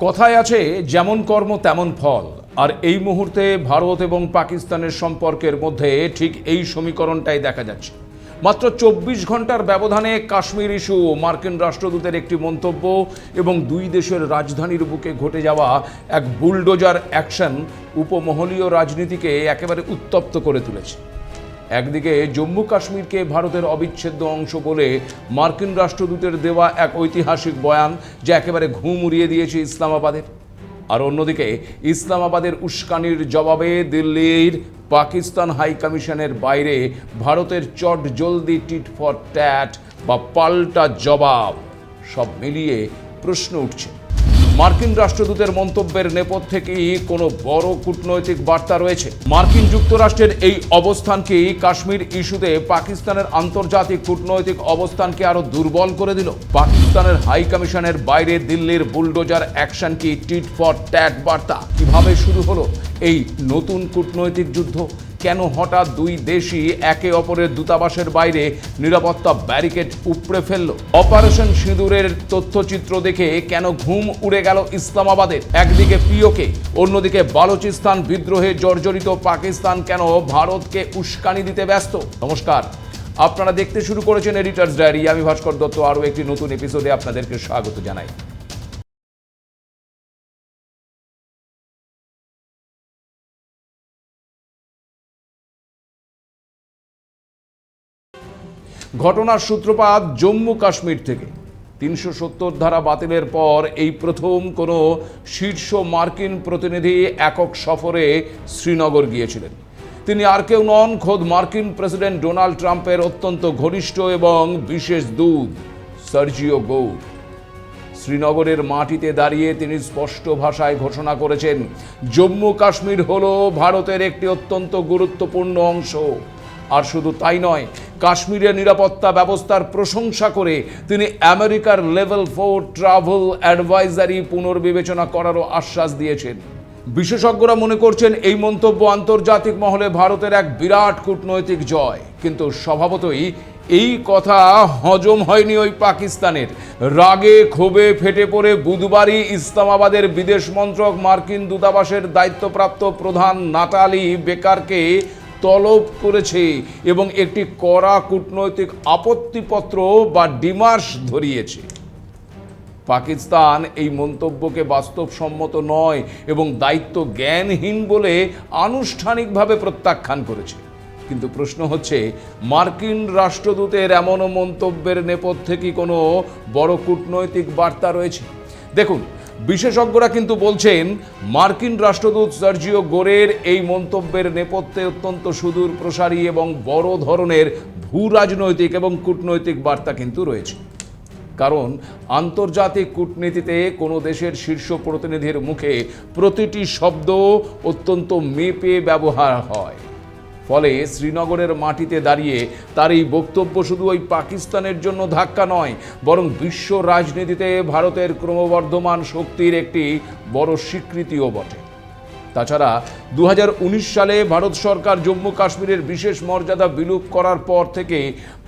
কথায় আছে যেমন কর্ম তেমন ফল। আর এই মুহূর্তে ভারত এবং পাকিস্তানের সম্পর্কের মধ্যে ঠিক এই সমীকরণটাই দেখা যাচ্ছে। মাত্র 24 ঘন্টার ব্যবধানে কাশ্মীর ইস্যু, মার্কিন রাষ্ট্রদূতের একটি মন্তব্য এবং দুই দেশের রাজধানীর বুকে ঘটে যাওয়া এক বুলডোজার অ্যাকশন উপমহলীয় রাজনীতিকে একেবারে উত্তপ্ত করে তুলেছে। একদিকে জম্মু কাশ্মীরকে ভারতের অবিচ্ছেদ্য অংশ বলে মার্কিন রাষ্ট্রদূতের দেওয়া এক ঐতিহাসিক বয়ান, যা একেবারে ঘুম উড়িয়ে দিয়েছে ইসলামাবাদের। আর অন্যদিকে ইসলামাবাদের উস্কানির জবাবে দিল্লির পাকিস্তান হাই কমিশনের বাইরে ভারতের চটজলদি টিট ফর ট্যাট বা পাল্টা জবাব। সব মিলিয়ে প্রশ্ন উঠছে, মার্কিন রাষ্ট্রদূতের মন্তব্যের নেপথ্যে কি কোনো বড় কূটনৈতিক বার্তা রয়েছে? মার্কিন যুক্তরাষ্ট্রের এই অবস্থান কি কাশ্মীর ইস্যুতে পাকিস্তানের আন্তর্জাতিক কূটনৈতিক অবস্থানকে আরো দুর্বল করে দিল? পাকিস্তানের হাই কমিশনের বাইরে দিল্লির বুলডোজার অ্যাকশন কি টিট ফর ট্যাট বার্তা? কিভাবে শুরু হলো এই নতুন কূটনৈতিক যুদ্ধ? কেন হঠাৎ দুই দেশই একে অপরের দূতাবাসের বাইরে নিরাপত্তা ব্যারিকেড উপড়ে ফেলল? অপারেশন সিঁদুরের তথ্যচিত্র দেখে কেন ঘুম উড়ে গেল ইসলামাবাদের? একদিকে পিওকে, অন্যদিকে বালুচিস্তান বিদ্রোহে জর্জরিত পাকিস্তান কেন ভারতকে উস্কানি দিতে ব্যস্ত? নমস্কার, আপনারা দেখতে শুরু করেছেন এডিটরস ডায়েরি। আমি ভাস্কর দত্ত আরও একটি নতুন এপিসোডে আপনাদেরকে স্বাগত জানাই। ঘটনার সূত্রপাত জম্মু কাশ্মীর থেকে। 370 ধারা বাতিলের পর এই প্রথম কোনো শীর্ষ মার্কিন প্রতিনিধি একক সফরে শ্রীনগর গিয়েছিলেন। তিনি আর কেউ নন, খোদ মার্কিন প্রেসিডেন্ট ডোনাল্ড ট্রাম্পের অত্যন্ত ঘনিষ্ঠ এবং বিশেষ দূত সার্জিও গৌর। শ্রীনগরের মাটিতে দাঁড়িয়ে তিনি স্পষ্ট ভাষায় ঘোষণা করেছেন, জম্মু কাশ্মীর হলো ভারতের একটি অত্যন্ত গুরুত্বপূর্ণ অংশ। আর শুধু তাই নয়, কাশ্মীরের নিরাপত্তা ব্যবস্থার প্রশংসা করে তিনি আমেরিকার লেভেল 4 ট্রাভেল অ্যাডভাইজারি পুনর্বিবেচনা করারও আশ্বাস দিয়েছেন। বিশেষজ্ঞরা মনে করছেন এই মন্তব্য আন্তর্জাতিক মহলে ভারতের এক বিরাট কূটনৈতিক জয়। কিন্তু স্বভাবতই এই কথা হজম হয়নি ওই পাকিস্তানের। রাগে ক্ষোভে ফেটে পড়ে বুধবারই ইসলামাবাদের বিদেশ মন্ত্রক মার্কিন দূতাবাসের দায়িত্বপ্রাপ্ত প্রধান নাটালি বেকারকে তলব করেছে এবং একটি কড়া কূটনৈতিক আপত্তিপত্র বা ডিমার্স ধরিয়েছে। পাকিস্তান এই মন্তব্যকে বাস্তবসম্মত নয় এবং দায়িত্ব জ্ঞানহীন বলে আনুষ্ঠানিকভাবে প্রত্যাখ্যান করেছে। কিন্তু প্রশ্ন হচ্ছে, মার্কিন রাষ্ট্রদূতের এমন মন্তব্যের নেপথ্যে কি কোনো বড় কূটনৈতিক বার্তা রয়েছে? দেখুন, বিশেষজ্ঞরা কিন্তু বলছেন মার্কিন রাষ্ট্রদূত সার্জিও গোরের এই মন্তব্যের নেপথ্যে অত্যন্ত সুদূর প্রসারী এবং বড় ধরনের ভূ রাজনৈতিক এবং কূটনৈতিক বার্তা কিন্তু রয়েছে। কারণ আন্তর্জাতিক কূটনীতিতে কোনো দেশের শীর্ষ প্রতিনিধির মুখে প্রতিটি শব্দ অত্যন্ত মেপে ব্যবহার হয়। ফলে শ্রীনগরের মাটিতে দাঁড়িয়ে তার এই বক্তব্য শুধু ওই পাকিস্তানের জন্য ধাক্কা নয়, বরং বিশ্ব রাজনীতিতে ভারতের ক্রমবর্ধমান শক্তির একটি বড় স্বীকৃতিও বটে। তাছাড়া 2019 সালে ভারত সরকার জম্মু কাশ্মীরের বিশেষ মর্যাদা বিলুপ করার পর থেকে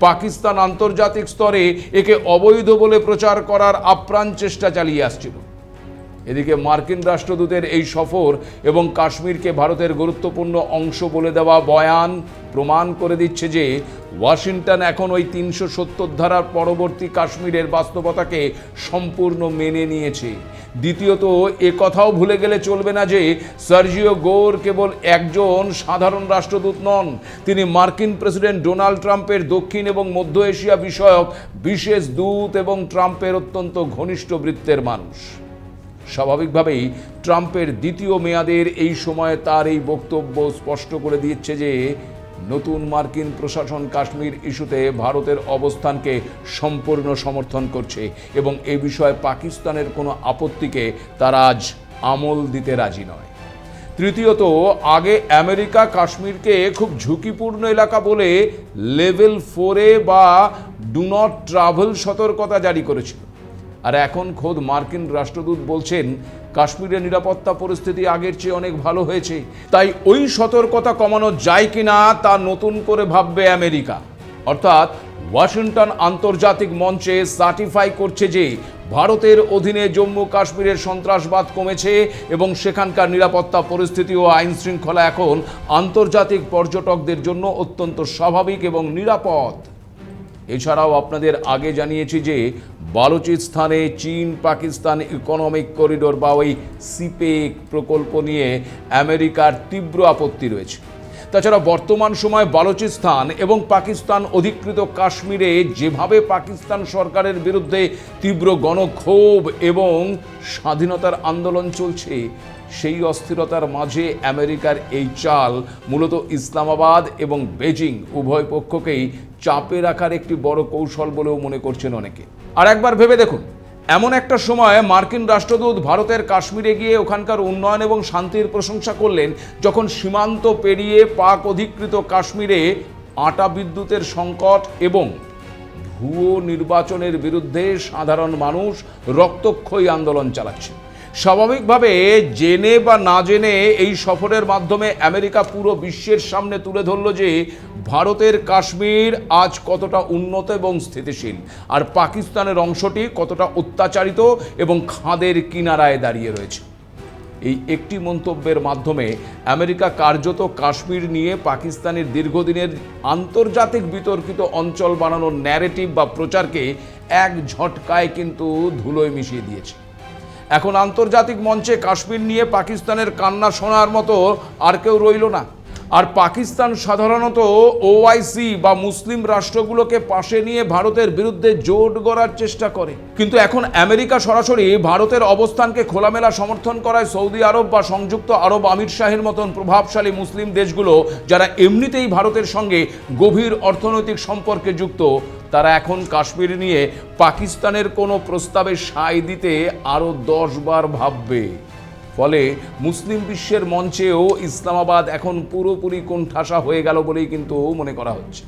পাকিস্তান আন্তর্জাতিক স্তরে একে অবৈধ বলে প্রচার করার আপ্রাণ চেষ্টা চালিয়ে আসছিল। এদিকে মার্কিন রাষ্ট্রদূতের এই সফর এবং কাশ্মীরকে ভারতের গুরুত্বপূর্ণ অংশ বলে দেওয়া বয়ান প্রমাণ করে দিচ্ছে যে ওয়াশিংটন এখন ওই 370 ধারার পরবর্তী কাশ্মীরের বাস্তবতাকে সম্পূর্ণ মেনে নিয়েছে। দ্বিতীয়ত, এ কথাও ভুলে গেলে চলবে না যে সার্জিও গৌর কেবল একজন সাধারণ রাষ্ট্রদূত নন, তিনি মার্কিন প্রেসিডেন্ট ডোনাল্ড ট্রাম্পের দক্ষিণ এবং মধ্য এশিয়া বিষয়ক বিশেষ দূত এবং ট্রাম্পের অত্যন্ত ঘনিষ্ঠ বৃত্তের মানুষ। স্বাভাবিকভাবেই ট্রাম্পের দ্বিতীয় মেয়াদের এই সময়ে তার এই বক্তব্য স্পষ্ট করে দিচ্ছে যে নতুন মার্কিন প্রশাসন কাশ্মীর ইস্যুতে ভারতের অবস্থানকে সম্পূর্ণ সমর্থন করছে এবং এ বিষয়ে পাকিস্তানের কোনো আপত্তিকে তারা আজ আমল দিতে রাজি নয়। তৃতীয়ত, আগে আমেরিকা কাশ্মীরকে খুব ঝুঁকিপূর্ণ এলাকা বলে লেভেল 4 বা ডু নট ট্রাভেল সতর্কতা জারি করেছিল। আর এখন খোদ মার্কিন রাষ্ট্রদূত বলছেন কাশ্মীরের নিরাপত্তা পরিস্থিতি আগের চেয়ে অনেক ভালো হয়েছে, তাই ওই সতর্কতা কমানো যায় কিনা তা নতুন করে ভাববে আমেরিকা। অর্থাৎ ওয়াশিংটন আন্তর্জাতিক মঞ্চে সার্টিফাই করছে যে ভারতের অধীনে জম্মু কাশ্মীরের সন্ত্রাসবাদ কমেছে এবং সেখানকার নিরাপত্তা পরিস্থিতি ও আইন শৃঙ্খলা এখন আন্তর্জাতিক পর্যটকদের জন্য অত্যন্ত স্বাভাবিক এবং নিরাপদ। এছাড়াও আপনাদের আগে জানিয়েছি যে বালুচিস্তানে চীন পাকিস্তান ইকোনমিক করিডোর বা ওই সিপেক প্রকল্প নিয়ে আমেরিকার তীব্র আপত্তি রয়েছে। তাছাড়া বর্তমান সময়ে বালুচিস্তান এবং পাকিস্তান অধিকৃত কাশ্মীরে যেভাবে পাকিস্তান সরকারের বিরুদ্ধে তীব্র গণক্ষোভ এবং স্বাধীনতার আন্দোলন চলছে, সেই অস্থিরতার মাঝে আমেরিকার এই চাল মূলত ইসলামাবাদ এবং বেজিং উভয় পক্ষকেই চাপে রাখার একটি বড় কৌশল বলেও মনে করছেন অনেকে। আর একবার ভেবে দেখুন, এমন একটা সময় মার্কিন রাষ্ট্রদূত ভারতের কাশ্মীরে গিয়ে ওখানকার উন্নয়ন এবং শান্তির প্রশংসা করলেন, যখন সীমান্ত পেরিয়ে পাক অধিকৃত কাশ্মীরে আটা বিদ্যুতের সংকট এবং ভুয়ো নির্বাচনের বিরুদ্ধে সাধারণ মানুষ রক্তক্ষয়ী আন্দোলন চালাচ্ছে। স্বাভাবিকভাবে জেনে বা না জেনে এই সফরের মাধ্যমে আমেরিকা পুরো বিশ্বের সামনে তুলে ধরল যে ভারতের কাশ্মীর আজ কতটা উন্নত এবং স্থিতিশীল, আর পাকিস্তানের অংশটি কতটা অত্যাচারিত এবং খাদের কিনারায় দাঁড়িয়ে রয়েছে। এই একটি মন্তব্যের মাধ্যমে আমেরিকা কার্যত কাশ্মীর নিয়ে পাকিস্তানের দীর্ঘদিনের আন্তর্জাতিক বিতর্কিত অঞ্চল বানানোর ন্যারেটিভ বা প্রচারকে এক ঝটকায় কিন্তু ধুলোয় মিশিয়ে দিয়েছে। এখন আন্তর্জাতিক মঞ্চে কাশ্মীর নিয়ে পাকিস্তানের কান্না শোনার মতো আর কেউ রইল না। আর পাকিস্তান সাধারণত ওআইসি বা মুসলিম রাষ্ট্রগুলোকে পাশে নিয়ে ভারতের বিরুদ্ধে জোট গড়ার চেষ্টা করে, কিন্তু এখন আমেরিকা সরাসরি ভারতের অবস্থানকে খোলামেলা সমর্থন করায় সৌদি আরব বা সংযুক্ত আরব আমির শাহের মতন প্রভাবশালী মুসলিম দেশগুলো, যারা এমনিতেই ভারতের সঙ্গে গভীর অর্থনৈতিক সম্পর্কে যুক্ত, তারা এখন কাশ্মীর নিয়ে পাকিস্তানের কোনো প্রস্তাবে সায় দিতে আরও 10 বার ভাববে। ফলে মুসলিম বিশ্বের মঞ্চেও ইসলামাবাদ এখন পুরোপুরি কোণঠাসা হয়ে গেল বলেই কিন্তু মনে করা হচ্ছে।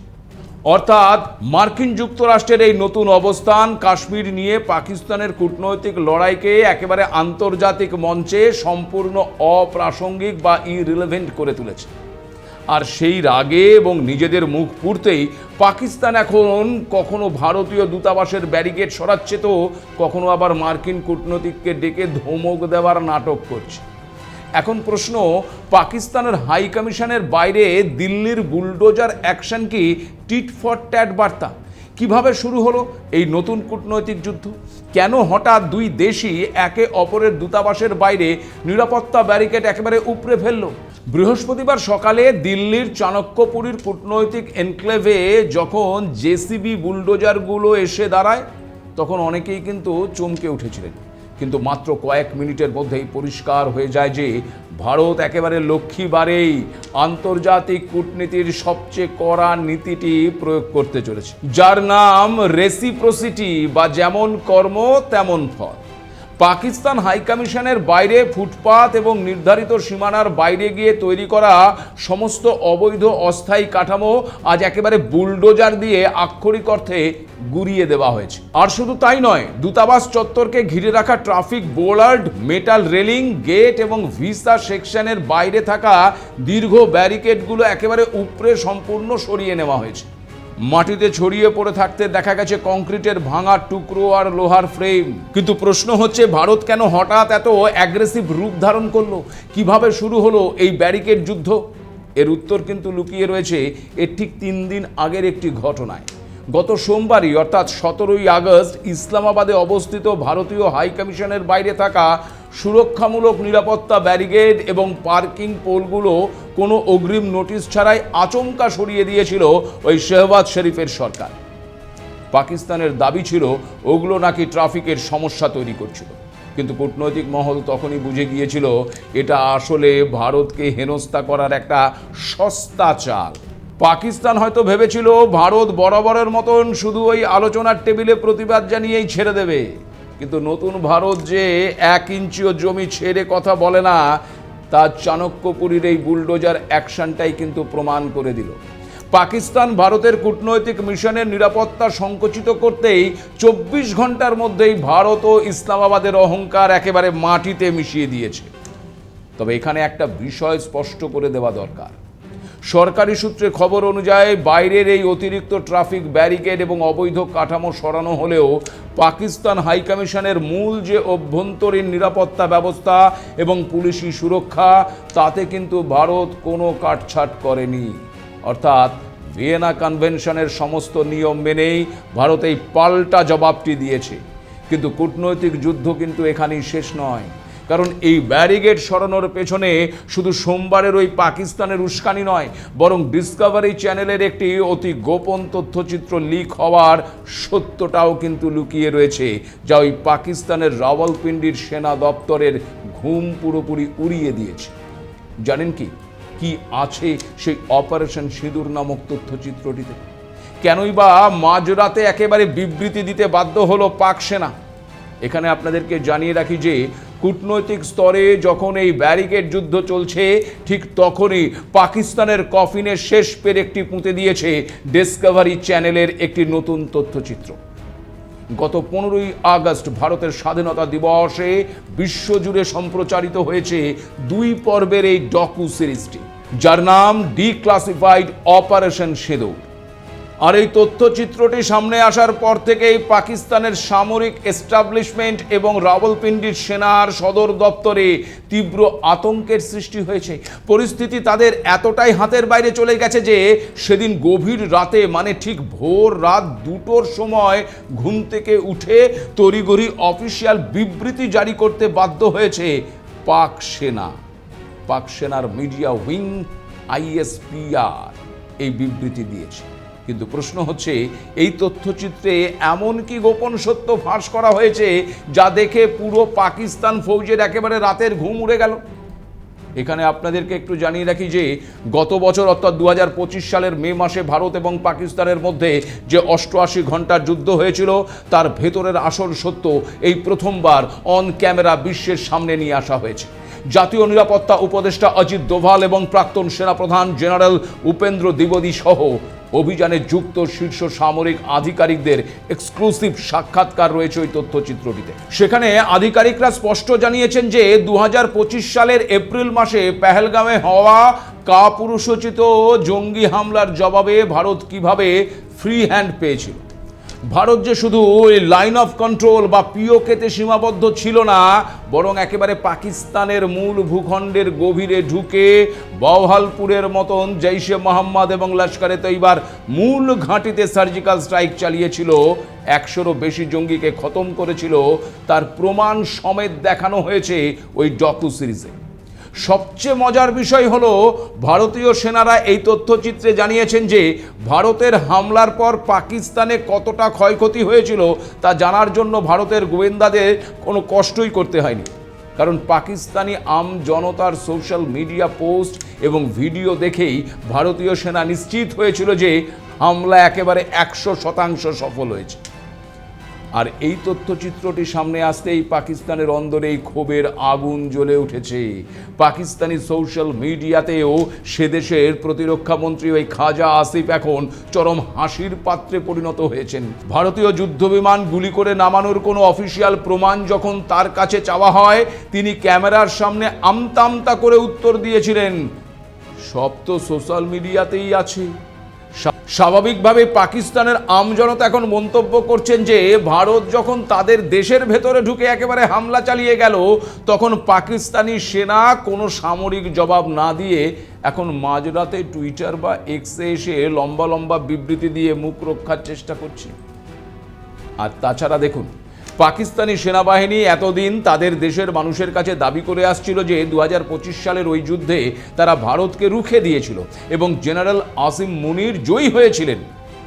অর্থাৎ মার্কিন যুক্তরাষ্ট্রের এই নতুন অবস্থান কাশ্মীর নিয়ে পাকিস্তানের কূটনৈতিক লড়াইকে একেবারে আন্তর্জাতিক মঞ্চে সম্পূর্ণ অপ্রাসঙ্গিক বা ইরিলেভেন্ট করে তুলেছে। আর সেই রাগে এবং নিজেদের মুখ পুড়তেই পাকিস্তান এখন কখনো ভারতীয় দূতাবাসের ব্যারিকেড সরাচ্ছে, তো কখনো আবার মার্কিন কূটনীতিককে ডেকে ধমক দেওয়ার নাটক করছে। এখন প্রশ্ন, পাকিস্তানের হাই কমিশনের বাইরে দিল্লির বুলডোজার অ্যাকশন কি টিট ফর ট্যাট বার্তা? কিভাবে শুরু হলো এই নতুন কূটনৈতিক যুদ্ধ? কেন হঠাৎ দুই দেশই একে অপরের দূতাবাসের বাইরে নিরাপত্তা ব্যারিকেড একেবারে উপড়ে ফেলল? বৃহস্পতিবার সকালে দিল্লির চাণক্যপুরীর কূটনৈতিক এনক্লেভে যখন জেসিবি বুলডোজারগুলো এসে দাঁড়ায়, তখন অনেকেই কিন্তু চমকে উঠেছিলেন। কিন্তু মাত্র কয়েক মিনিটের মধ্যেই পরিষ্কার হয়ে যায় যে ভারত একেবারে লক্ষ্মীবারেই আন্তর্জাতিক কূটনীতির সবচেয়ে কড়া নীতিটি প্রয়োগ করতে চলেছে, যার নাম রেসিপ্রোসিটি বা যেমন কর্ম তেমন ফল। পাকিস্তান হাইকমিশনের বাইরে ফুটপাত এবং নির্ধারিত সীমানার বাইরে গিয়ে তৈরি করা সমস্ত অবৈধ অস্থায়ী কাঠামো আজ একেবারে বুলডোজার দিয়ে আক্ষরিক অর্থে গুড়িয়ে দেওয়া হয়েছে। আর শুধু তাই নয়, দূতাবাস চত্বরকে ঘিরে রাখা ট্রাফিক বোলার্ড, মেটাল রেলিং, গেট এবং ভিসা সেকশনের বাইরে থাকা দীর্ঘ ব্যারিকেডগুলো একেবারে উপরে সম্পূর্ণ সরিয়ে নেওয়া হয়েছে। মাটিতে ছড়িয়ে পড়ে থাকতে দেখা গেছে কংক্রিটের ভাঙা টুকরো আর লোহার ফ্রেম। কিন্তু প্রশ্ন হচ্ছে, ভারত কেন হঠাৎ এত অ্যাগ্রেসিভ রূপ ধারণ করলো? কিভাবে শুরু হলো এই ব্যারিকেড যুদ্ধ? এর উত্তর কিন্তু লুকিয়ে রয়েছে এর ঠিক 3 দিন আগের একটি ঘটনায়। গত সোমবারই অর্থাৎ 17ই আগস্ট ইসলামাবাদে অবস্থিত ভারতীয় হাই কমিশনের বাইরে থাকা সুরক্ষামূলক নিরাপত্তা ব্যারিকেড এবং পার্কিং পোলগুলো কোনো অগ্রিম নোটিশ ছাড়াই আচমকা সরিয়ে দিয়েছিল ওই শেহবাজ শরীফের সরকার। পাকিস্তানের দাবি ছিল ওগুলো নাকি ট্রাফিকের সমস্যা তৈরি করছিল, কিন্তু কূটনৈতিক মহল তখনই বুঝে গিয়েছিল এটা আসলে ভারতকে হেনস্থা করার একটা সস্তা চাল। পাকিস্তান হয়তো ভেবেছিল ভারত বরাবরের মতন শুধু ওই আলোচনার টেবিলে প্রতিবাদ জানিয়েই ছেড়ে দেবে, কিন্তু নতুন ভারত যে 1 ইঞ্চিও জমি ছেড়ে কথা বলে না, তা চাণক্যপুরীর এই বুলডোজার অ্যাকশনটাই কিন্তু প্রমাণ করে দিল। পাকিস্তান ভারতের কূটনৈতিক মিশনের নিরাপত্তা সংকুচিত করতেই 24 ঘন্টার মধ্যেই ভারত ও ইসলামাবাদের অহংকার একেবারে মাটিতে মিশিয়ে দিয়েছে। তবে এখানে একটা বিষয় স্পষ্ট করে দেওয়া দরকার, সরকারি সূত্রে খবর অনুযায়ী বাইরের এই অতিরিক্ত ট্রাফিক ব্যারিকেড এবং অবৈধ কাঠামো সরানো হলেও পাকিস্তান হাইকমিশনের মূল যে অভ্যন্তরীণ নিরাপত্তা ব্যবস্থা এবং পুলিশি সুরক্ষা, তাতে কিন্তু ভারত কোনো কাটছাট করেনি। অর্থাৎ ভিয়েনা কনভেনশনের সমস্ত নিয়ম মেনেই ভারত এই পাল্টা জবাবটি দিয়েছে। কিন্তু কূটনৈতিক যুদ্ধ কিন্তু এখানেই শেষ নয়, কারণ এই ব্যারিকেড সরানোর পেছনে শুধু সোমবারের ওই পাকিস্তানের উস্কানি নয়, বরং ডিসকভারি চ্যানেলের একটি অতি গোপন তথ্যচিত্র লিক হওয়ার সত্যটাও কিন্তু লুকিয়ে রয়েছে, যা ওই পাকিস্তানের রাওয়ালপিন্ডির সেনা দপ্তরের ঘুম পুরোপুরি উড়িয়ে দিয়েছে। জানেন কি কি আছে সেই অপারেশন সিঁদুর নামক তথ্যচিত্রটিতে? কেনই বা মাঝরাতে একেবারে বিবৃতি দিতে বাধ্য হলো পাক সেনা? এখানে আপনাদেরকে জানিয়ে রাখি যে কূটনৈতিক স্তরে যখন এই ব্যারিকেড যুদ্ধ চলছে, ঠিক তখনই পাকিস্তানের কফিনে শেষ পেরেকটি পুঁতে দিয়েছে ডিসকভারি চ্যানেলের একটি নতুন তথ্যচিত্র। গত 15ই আগস্ট ভারতের স্বাধীনতা দিবসে বিশ্বজুড়ে সম্প্রচারিত হয়েছে 2 পর্বের এই ডকু সিরিজটি, যার নাম ডিক্লাসিফাইড অপারেশন সিঁদুর। আর এই তথ্যচিত্রটি সামনে আসার পর থেকেই পাকিস্তানের সামরিক এস্টাবলিশমেন্ট এবং রাওয়ালপিন্ডির সেনার সদর দপ্তরে তীব্র আতঙ্কের সৃষ্টি হয়েছে। পরিস্থিতি তাদের এতটাই হাতের বাইরে চলে গেছে যে সেদিন গভীর রাতে, মানে ঠিক ভোর রাত 2টোর সময় ঘুম থেকে উঠে তড়িঘড়ি অফিসিয়াল বিবৃতি জারি করতে বাধ্য হয়েছে পাক সেনা। পাক সেনার মিডিয়া উইং ISPR এই বিবৃতি দিয়েছে। কিন্তু প্রশ্ন হচ্ছে, এই তথ্যচিত্রে এমন কি গোপন সত্য ফাঁস করা হয়েছে যা দেখে পুরো পাকিস্তান ফৌজের একেবারে রাতের ঘুম উড়ে গেল? এখানে আপনাদেরকে একটু জানিয়ে রাখি যে গত বছর অর্থাৎ 2025 সালের মে মাসে ভারত এবং পাকিস্তানের মধ্যে যে 88 ঘন্টার যুদ্ধ হয়েছিল, তার ভেতরের আসল সত্য এই প্রথমবার অন ক্যামেরা বিশ্বের সামনে নিয়ে আসা হয়েছে। জাতীয় নিরাপত্তা উপদেষ্টা অজিত দোভাল এবং প্রাক্তন সেনাপ্রধান জেনারেল উপেন্দ্র দ্বিবেদী সহ অভিযানে যুক্ত শীর্ষ সামরিক আধিকারিকদের এক্সক্লুসিভ সাক্ষাৎকার রয়েছে ওই তথ্যচিত্রটিতে। সেখানে আধিকারিকরা স্পষ্ট জানিয়েছেন যে 2025 সালের এপ্রিল মাসে পেহেলগামে হওয়া কাপুরুষোচিত জঙ্গি হামলার জবাবে ভারত কিভাবে ফ্রি হ্যান্ড পেয়েছিল। ভারত যে শুধু ওই লাইন অফ কন্ট্রোল বা পিওকেতে সীমাবদ্ধ ছিল না, বরং একেবারে পাকিস্তানের মূল ভূখণ্ডের গভীরে ঢুকে বহালপুরের মতন জৈশে মোহাম্মদ এবং লস্করে তৈবার মূল ঘাঁটিতে সার্জিক্যাল স্ট্রাইক চালিয়েছিল, 100রও বেশি জঙ্গিকে খতম করেছিল, তার প্রমাণ সমেত দেখানো হয়েছে ওই ডকু সিরিজে। সবচেয়ে মজার বিষয় হলো, ভারতীয় সেনারা এই তথ্যচিত্রে জানিয়েছেন যে ভারতের হামলার পর পাকিস্তানে কতটা ক্ষয়ক্ষতি হয়েছিল তা জানার জন্য ভারতের গোয়েন্দাদের কোনো কষ্টই করতে হয়নি, কারণ পাকিস্তানি আম জনতার সোশ্যাল মিডিয়া পোস্ট এবং ভিডিও দেখেই ভারতীয় সেনা নিশ্চিত হয়েছিল যে হামলা একেবারে 100% সফল হয়েছে। আর এই তথ্যচিত্রটি সামনে আসতেই পাকিস্তানের অন্দরে এই ক্ষোভের আগুন জ্বলে উঠেছে। পাকিস্তানি সোশ্যাল মিডিয়াতেও সে দেশের প্রতিরক্ষা মন্ত্রী ওই খাজা আসিফ এখন চরম হাসির পাত্রে পরিণত হয়েছেন। ভারতীয় যুদ্ধবিমান গুলি করে নামানোর কোনো অফিসিয়াল প্রমাণ যখন তার কাছে চাওয়া হয়, তিনি ক্যামেরার সামনে আমতা আমতা করে উত্তর দিয়েছিলেন, সব তো সোশ্যাল মিডিয়াতেই আছে। স্বাভাবিকভাবে পাকিস্তানের আমজনতা এখন মন্তব্য করছেন যে ভারত যখন তাদের দেশের ভেতরে ঢুকে একেবারে হামলা চালিয়ে গেল, তখন পাকিস্তানি সেনা কোনো সামরিক জবাব না দিয়ে এখন মাঝরাতে টুইটার বা এক্সে এসে লম্বা লম্বা বিবৃতি দিয়ে মুখ রক্ষার চেষ্টা করছে। আর তাছাড়া দেখুন, পাকিস্তানি সেনাবাহিনী এতদিন তাদের দেশের মানুষের কাছে দাবি করে আসছিল যে 2025 সালের ওই যুদ্ধে তারা ভারতকে রুখে দিয়েছিল এবং জেনারেল আসিম মুনির জয়ী হয়েছিলেন।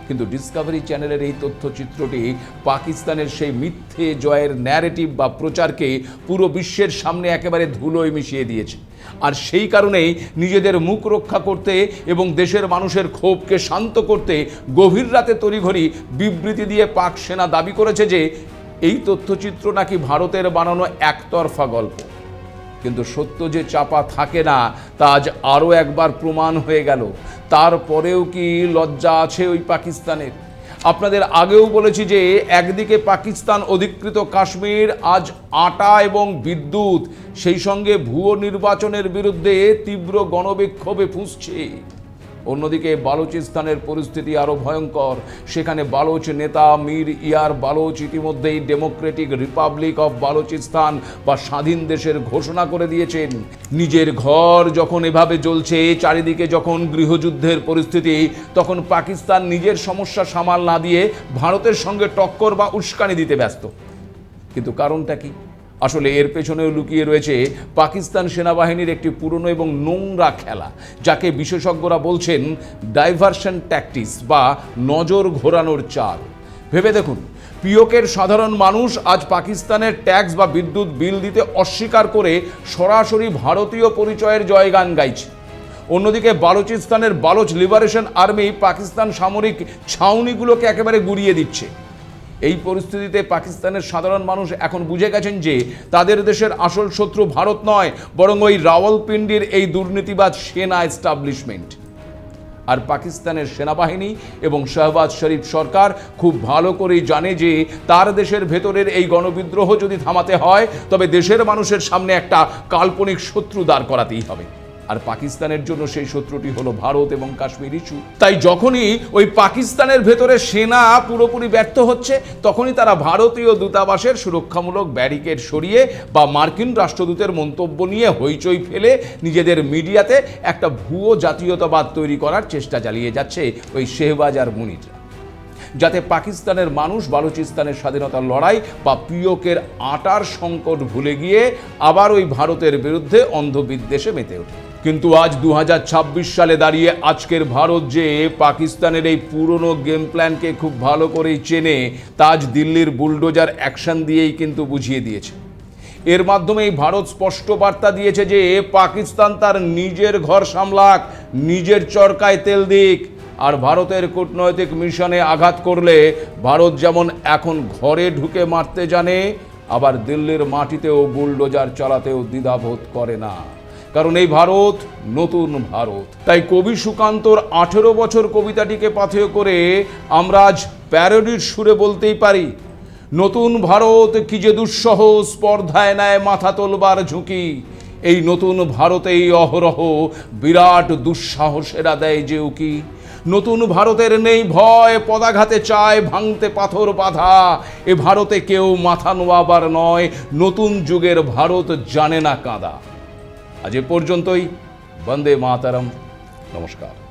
কিন্তু ডিসকভারি চ্যানেলের এই তথ্যচিত্রটি পাকিস্তানের সেই মিথ্যে জয়ের ন্যারেটিভ বা প্রচারকে পুরো বিশ্বের সামনে একেবারে ধুলোয় মিশিয়ে দিয়েছে। আর সেই কারণেই নিজেদের মুখ রক্ষা করতে এবং দেশের মানুষের ক্ষোভকে শান্ত করতে গভীর রাতে তড়িঘড়ি বিবৃতি দিয়ে পাক সেনা দাবি করেছে যে এই তথ্যচিত্র নাকি ভারতের বানানো একতরফা গল্প। কিন্তু সত্য যে চাপা থাকে না তা আজ আরও একবার প্রমাণ হয়ে গেল। তারপরেও কি লজ্জা আছে ওই পাকিস্তানের? আপনাদের আগেও বলেছি যে একদিকে পাকিস্তান অধিকৃত কাশ্মীর আজ আটা এবং বিদ্যুৎ, সেই সঙ্গে ভুয়ো নির্বাচনের বিরুদ্ধে তীব্র গণবিক্ষোভে ফুঁসছে। অন্যদিকে বালুচিস্তানের পরিস্থিতি আরও ভয়ঙ্কর। সেখানে বালোচ নেতা মীর ইয়ার বালোচ ইতিমধ্যেই ডেমোক্রেটিক রিপাবলিক অফ বালুচিস্তান বা স্বাধীন দেশের ঘোষণা করে দিয়েছেন। নিজের ঘর যখন এভাবে জ্বলছে, চারিদিকে যখন গৃহযুদ্ধের পরিস্থিতি, তখন পাকিস্তান নিজের সমস্যা সামাল না দিয়ে ভারতের সঙ্গে টক্কর বা উস্কানি দিতে ব্যস্ত। কিন্তু কারণটা কি? আসলে এর পেছনেও লুকিয়ে রয়েছে পাকিস্তান সেনাবাহিনীর একটি পুরনো এবং নোংরা খেলা, যাকে বিশেষজ্ঞরা বলছেন ডাইভারশন ট্যাকটিক্স বা নজর ঘোরানোর চাল। ভেবে দেখুন, পিওকের সাধারণ মানুষ আজ পাকিস্তানের ট্যাক্স বা বিদ্যুৎ বিল দিতে অস্বীকার করে সরাসরি ভারতীয় পরিচয়ের জয়গান গাইছে। অন্যদিকে বালুচিস্তানের বালোচ লিবারেশন আর্মি পাকিস্তান সামরিক ছাউনিগুলোকে একেবারে গুড়িয়ে দিচ্ছে। এই পরিস্থিতিতে পাকিস্তানের সাধারণ মানুষ এখন বুঝে গেছেন যে তাদের দেশের আসল শত্রু ভারত নয়, বরং ওই রাওয়ালপিন্ডির এই দুর্নীতিবাজ সেনা এস্টাবলিশমেন্ট। আর পাকিস্তানের সেনাবাহিনী এবং শাহবাজ শরীফ সরকার খুব ভালো করেই জানে যে তার দেশের ভেতরের এই গণবিদ্রোহ যদি থামাতে হয়, তবে দেশের মানুষের সামনে একটা কাল্পনিক শত্রু দাঁড় করাতেই হবে। আর পাকিস্তানের জন্য সেই শত্রুটি হলো ভারত এবং কাশ্মীর ইস্যু। তাই যখনই ওই পাকিস্তানের ভেতরে সেনা পুরোপুরি ব্যর্থ হচ্ছে, তখনই তারা ভারতীয় দূতাবাসের সুরক্ষামূলক ব্যারিকেড সরিয়ে বা মার্কিন রাষ্ট্রদূতের মন্তব্য নিয়ে হইচই ফেলে নিজেদের মিডিয়াতে একটা ভুয়ো জাতীয়তাবাদ তৈরি করার চেষ্টা চালিয়ে যাচ্ছে ওই শেহবাজ আর মুনিররা, যাতে পাকিস্তানের মানুষ বালুচিস্তানের স্বাধীনতার লড়াই বা পিওকের আটার সংকট ভুলে গিয়ে আবার ওই ভারতের বিরুদ্ধে অন্ধবিদ্বেষে মেতে ওঠে। কিন্তু আজ 2026 সালে দাঁড়িয়ে আজকের ভারত যে পাকিস্তানের এই পুরনো গেম প্ল্যানকে খুব ভালো করেই চেনে, তা আজ দিল্লির বুলডোজার অ্যাকশন দিয়েই কিন্তু বুঝিয়ে দিয়েছে। এর মাধ্যমেই ভারত স্পষ্ট বার্তা দিয়েছে যে পাকিস্তান তার নিজের ঘর সামলাক, নিজের চরকায় তেল দিক। আর ভারতের কূটনৈতিক মিশনে আঘাত করলে ভারত যেমন এখন ঘরে ঢুকে মারতে জানে, আবার দিল্লির মাটিতেও বুলডোজার চালাতেও দ্বিধাবোধ করে না। কারণ এই ভারত নতুন ভারত। তাই কবি সুকান্তর 18 বছর কবিতাটিকে পাথেয় করে আমরা আজ প্যারোডির সুরে বলতেই পারি, নতুন ভারত কি যে দুঃসহ, স্পর্ধায় নেয় মাথা তোলবার ঝুঁকি। এই নতুন ভারতেই অহরহ বিরাট দুঃসাহসেরা দেয় যে উকি। নতুন ভারতের নেই ভয়, পদাঘাতে চায় ভাঙতে পাথর বাঁধা। এ ভারতে কেউ মাথা নোয়াবার নয়, নতুন যুগের ভারত জানে না কাঁদা। আজ এ পর্যন্তই। বন্দে মাতরম। নমস্কার।